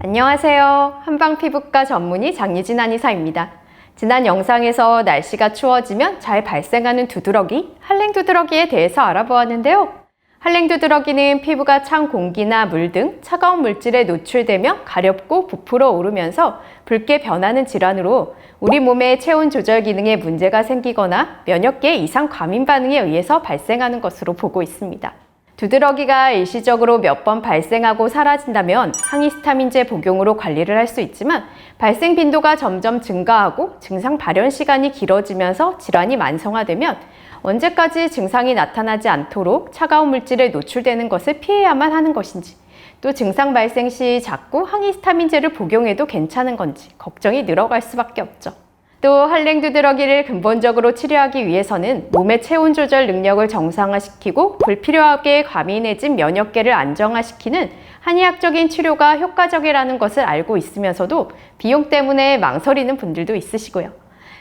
안녕하세요. 한방피부과 전문의 장유진 한의사입니다. 지난 영상에서 날씨가 추워지면 잘 발생하는 두드러기, 한랭두드러기에 대해서 알아보았는데요. 한랭두드러기는 피부가 찬 공기나 물 등 차가운 물질에 노출되며 가렵고 부풀어 오르면서 붉게 변하는 질환으로 우리 몸의 체온 조절 기능에 문제가 생기거나 면역계 이상 과민 반응에 의해서 발생하는 것으로 보고 있습니다. 두드러기가 일시적으로 몇 번 발생하고 사라진다면 항히스타민제 복용으로 관리를 할 수 있지만 발생 빈도가 점점 증가하고 증상 발현 시간이 길어지면서 질환이 만성화되면 언제까지 증상이 나타나지 않도록 차가운 물질에 노출되는 것을 피해야만 하는 것인지, 또 증상 발생 시 자꾸 항히스타민제를 복용해도 괜찮은 건지 걱정이 늘어갈 수밖에 없죠. 또 한랭두드러기를 근본적으로 치료하기 위해서는 몸의 체온 조절 능력을 정상화시키고 불필요하게 과민해진 면역계를 안정화시키는 한의학적인 치료가 효과적이라는 것을 알고 있으면서도 비용 때문에 망설이는 분들도 있으시고요.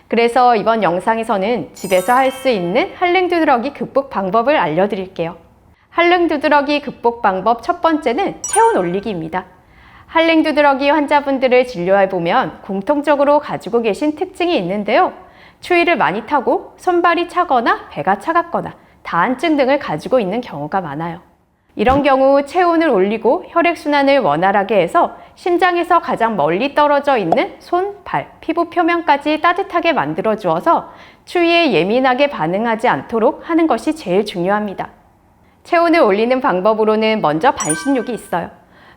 그래서 이번 영상에서는 집에서 할 수 있는 한랭두드러기 극복 방법을 알려드릴게요. 한랭두드러기 극복 방법 첫 번째는 체온 올리기입니다. 한랭두드러기 환자분들을 진료해보면 공통적으로 가지고 계신 특징이 있는데요. 추위를 많이 타고 손발이 차거나 배가 차갑거나 다한증 등을 가지고 있는 경우가 많아요. 이런 경우 체온을 올리고 혈액순환을 원활하게 해서 심장에서 가장 멀리 떨어져 있는 손, 발, 피부 표면까지 따뜻하게 만들어 주어서 추위에 예민하게 반응하지 않도록 하는 것이 제일 중요합니다. 체온을 올리는 방법으로는 먼저 반신욕이 있어요.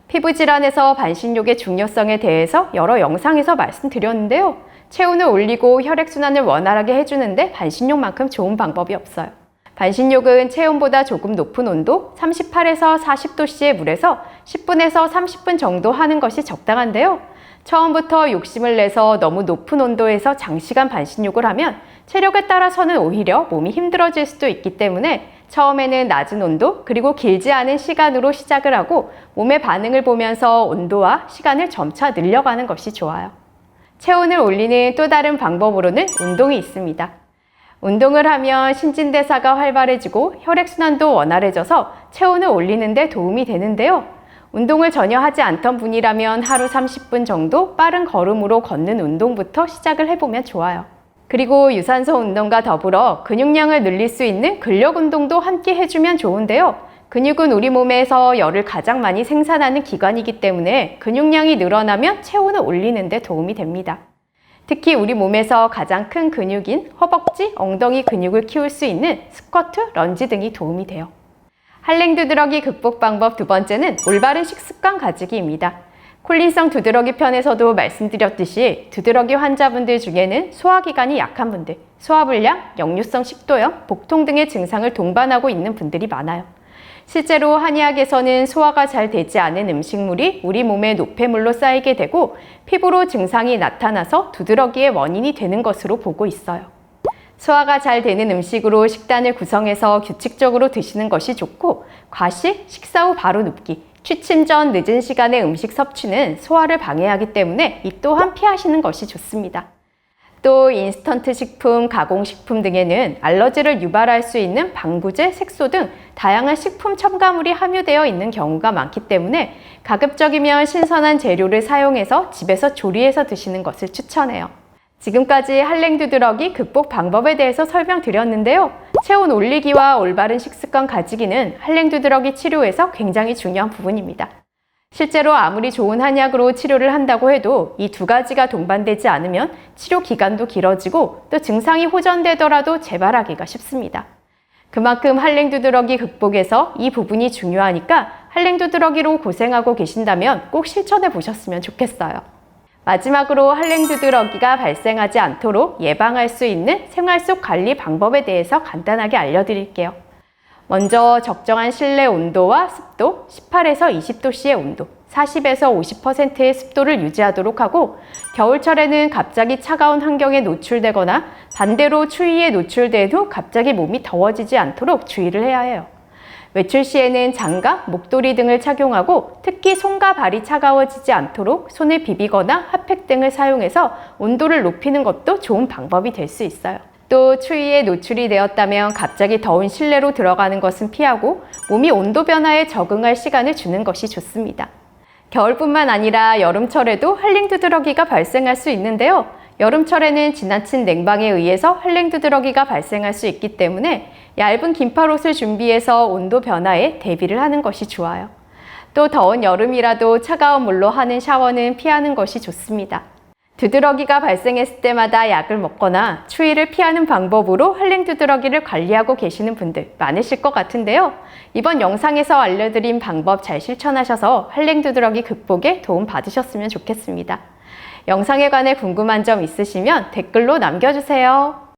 피부질환에서 반신욕의 중요성에 대해서 여러 영상에서 말씀드렸는데요. 체온을 올리고 혈액순환을 원활하게 해주는데 반신욕만큼 좋은 방법이 없어요. 반신욕은 체온보다 조금 높은 온도 38에서 40도씨의 물에서 10분에서 30분 정도 하는 것이 적당한데요. 처음부터 욕심을 내서 너무 높은 온도에서 장시간 반신욕을 하면 체력에 따라서는 오히려 몸이 힘들어질 수도 있기 때문에 처음에는 낮은 온도 그리고 길지 않은 시간으로 시작을 하고 몸의 반응을 보면서 온도와 시간을 점차 늘려가는 것이 좋아요. 체온을 올리는 또 다른 방법으로는 운동이 있습니다. 운동을 하면 신진대사가 활발해지고 혈액순환도 원활해져서 체온을 올리는 데 도움이 되는데요. 운동을 전혀 하지 않던 분이라면 하루 30분 정도 빠른 걸음으로 걷는 운동부터 시작을 해보면 좋아요. 그리고 유산소 운동과 더불어 근육량을 늘릴 수 있는 근력 운동도 함께 해주면 좋은데요. 근육은 우리 몸에서 열을 가장 많이 생산하는 기관이기 때문에 근육량이 늘어나면 체온을 올리는 데 도움이 됩니다. 특히 우리 몸에서 가장 큰 근육인 허벅지, 엉덩이 근육을 키울 수 있는 스쿼트, 런지 등이 도움이 돼요. 한랭두드러기 극복 방법 두 번째는 올바른 식습관 가지기입니다. 콜린성 두드러기 편에서도 말씀드렸듯이 두드러기 환자분들 중에는 소화기관이 약한 분들, 소화불량, 역류성 식도염, 복통 등의 증상을 동반하고 있는 분들이 많아요. 실제로 한의학에서는 소화가 잘 되지 않은 음식물이 우리 몸에 노폐물로 쌓이게 되고 피부로 증상이 나타나서 두드러기의 원인이 되는 것으로 보고 있어요. 소화가 잘 되는 음식으로 식단을 구성해서 규칙적으로 드시는 것이 좋고 과식, 식사 후 바로 눕기, 취침 전 늦은 시간의 음식 섭취는 소화를 방해하기 때문에 이 또한 피하시는 것이 좋습니다. 또 인스턴트 식품, 가공식품 등에는 알러지를 유발할 수 있는 방부제, 색소 등 다양한 식품 첨가물이 함유되어 있는 경우가 많기 때문에 가급적이면 신선한 재료를 사용해서 집에서 조리해서 드시는 것을 추천해요. 지금까지 한랭두드러기 극복 방법에 대해서 설명드렸는데요. 체온 올리기와 올바른 식습관 가지기는 한랭두드러기 치료에서 굉장히 중요한 부분입니다. 실제로 아무리 좋은 한약으로 치료를 한다고 해도 이 두 가지가 동반되지 않으면 치료 기간도 길어지고 또 증상이 호전되더라도 재발하기가 쉽습니다. 그만큼 한랭두드러기 극복에서 이 부분이 중요하니까 한랭두드러기로 고생하고 계신다면 꼭 실천해 보셨으면 좋겠어요. 마지막으로 한랭두드러기가 발생하지 않도록 예방할 수 있는 생활 속 관리 방법에 대해서 간단하게 알려드릴게요. 먼저 적정한 실내 온도와 습도 18에서 20도씨의 온도, 40에서 50%의 습도를 유지하도록 하고 겨울철에는 갑자기 차가운 환경에 노출되거나 반대로 추위에 노출돼도 갑자기 몸이 더워지지 않도록 주의를 해야 해요. 외출 시에는 장갑, 목도리 등을 착용하고 특히 손과 발이 차가워지지 않도록 손을 비비거나 핫팩 등을 사용해서 온도를 높이는 것도 좋은 방법이 될 수 있어요. 또 추위에 노출이 되었다면 갑자기 더운 실내로 들어가는 것은 피하고 몸이 온도 변화에 적응할 시간을 주는 것이 좋습니다. 겨울뿐만 아니라 여름철에도 한랭두드러기가 발생할 수 있는데요. 여름철에는 지나친 냉방에 의해서 한랭두드러기가 발생할 수 있기 때문에 얇은 긴팔옷을 준비해서 온도 변화에 대비를 하는 것이 좋아요. 또 더운 여름이라도 차가운 물로 하는 샤워는 피하는 것이 좋습니다. 두드러기가 발생했을 때마다 약을 먹거나 추위를 피하는 방법으로 한랭두드러기를 관리하고 계시는 분들 많으실 것 같은데요. 이번 영상에서 알려드린 방법 잘 실천하셔서 한랭두드러기 극복에 도움 받으셨으면 좋겠습니다. 영상에 관해 궁금한 점 있으시면 댓글로 남겨주세요.